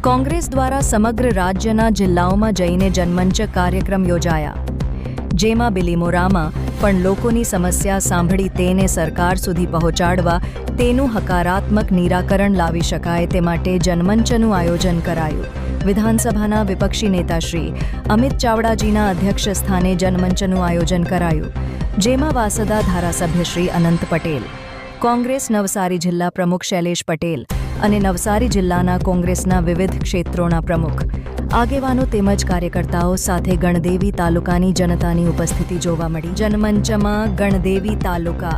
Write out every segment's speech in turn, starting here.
કોંગ્રેસ દ્વારા સમગ્ર રાજ્યના જિલ્લાઓમાં જઈને જનમંચ કાર્યક્રમ યોજાયા, જેમાં બિલીમોરામાં પણ લોકોની સમસ્યા સાંભળી તેને સરકાર સુધી પહોંચાડવા તેનું હકારાત્મક નિરાકરણ લાવી શકાય તે માટે જનમંચનું આયોજન કરાયું. વિધાનસભાના વિપક્ષી નેતા શ્રી અમિત ચાવડાજીના અધ્યક્ષ સ્થાને જનમંચનું આયોજન કરાયું, જેમાં વાસદા ધારાસભ્ય શ્રી અનંત પટેલ, કોંગ્રેસ નવસારી જિલ્લા પ્રમુખ શૈલેષ પટેલ અને નવસારી જિલ્લાના કોંગ્રેસના વિવિધ ક્ષેત્રોના પ્રમુખ, આગેવાનો તેમજ કાર્યકર્તાઓ સાથે ગણદેવી તાલુકાની જનતાની ઉપસ્થિતિ જોવા મળી. જનમંચમાં ગણદેવી તાલુકા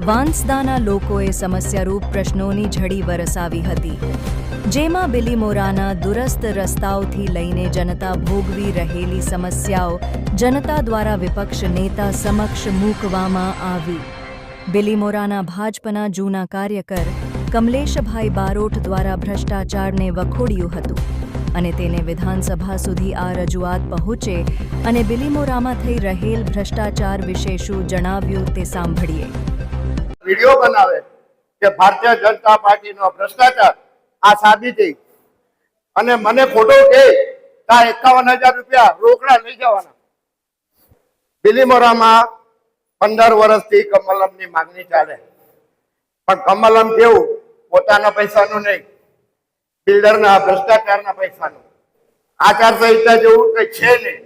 વાંસદાના લોકોએ સમસ્યારૂપ પ્રશ્નોની ઝડી વરસાવી હતી, જેમાં બિલીમોરાના દુરસ્ત રસ્તાઓથી લઈને જનતા ભોગવી રહેલી સમસ્યાઓ જનતા દ્વારા વિપક્ષ નેતા સમક્ષ મૂકવામાં આવી. બિલીમોરાના ભાજપના જૂના કાર્યકર કમલેશભાઈ બારોટ દ્વારા ભ્રષ્ટાચારને વખોડ્યું હતું અને તેને વિધાનસભા સુધી આ રજૂઆત પહોંચે અને બિલીમોરામાં થઈ રહેલ ભ્રષ્ટાચાર વિશે શું જણાવ્યું તે સાંભળીએ. વિડીયો બનાવે કે ભારતીય જનતા પાર્ટીનો ભ્રષ્ટાચાર આ સાબિતી અને મને ખોટો કે તા 51,000 રૂપિયા રોકડા લઈ જવાના. બિલીમોરામાં 15 વર્ષથી કમલમની માંગણી ચાલે, પણ કમલમ કેવું પોતાના પૈસાનું નહીં, બિલ્ડરના ભ્રષ્ટાચારના પૈસાનું. આચારસંહિતા જેવું કઈ છે નહીં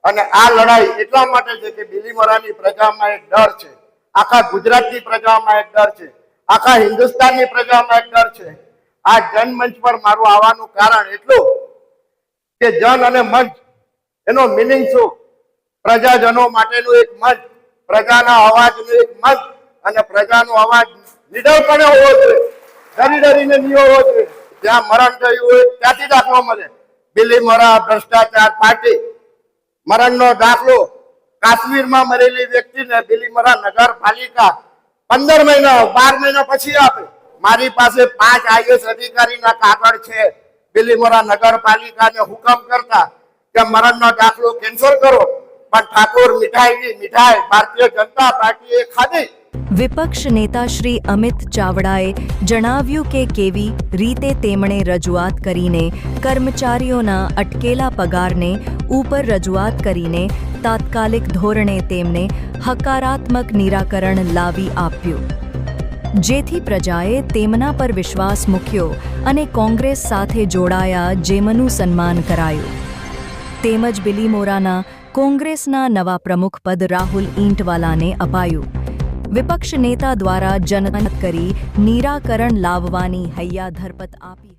અને આ લડાઈ એટલા માટે છે કે બિલીમોરાની પ્રજામાં એક ડર છે, આખા ગુજરાતની પ્રજામાં એક ડર છે, આખા હિન્દુસ્તાનની પ્રજામાં એક ડર છે. આ જનમંચ પર મારું આવવાનું કારણ એટલું કે જન અને મંચ એનો મિનિંગ શું? પ્રજાજનો માટેનું એક મંચ, પ્રજાના અવાજનું એક મંચ અને પ્રજાનો અવાજ નિડરપણે હોવો જોઈએ, ડરી ડરીને નહીં હોવો જોઈએ. જ્યાં મરણ થયું હોય ત્યાંથી દાખલો મળે. બિલીમોરા ભ્રષ્ટાચાર પાર્ટી મરણનો દાખલો કાશ્મીરમાં મરેલી વ્યક્તિને બિલીમોરા નગરપાલિકા 15 મહિના 12 મહિના પછી આપે. મારી પાસે 5 IAS અધિકારીના કાગળ છે બિલીમોરા નગરપાલિકાને હુકમ કરતા કે મરણનો દાખલો કેન્સલ કરો, પણ ઠાકોર મીઠાઈ ભારતીય જનતા પાર્ટીએ ખાધી. વિપક્ષ નેતા શ્રી અમિત ચાવડાએ જણાવ્યું કે કેવી રીતે તેમણે રજૂઆત કરીને કર્મચારીઓના અટકેલા પગારને ઉપર રજૂઆત કરીને તાત્કાલિક ધોરણે તેમને હકારાત્મક નિરાકરણ લાવી આપ્યું, જેથી પ્રજાએ તેમના પર વિશ્વાસ મૂક્યો અને કોંગ્રેસ સાથે જોડાયા, જેમનું સન્માન કરાયું. તેમજ બિલીમોરાના કોંગ્રેસના નવા પ્રમુખ પદ રાહુલ ઈંટવાલાને અપાયું. વિપક્ષ નેતા દ્વારા જનમત કરી નિરાકરણ લાવવાની હૈયા ધરપત આપી.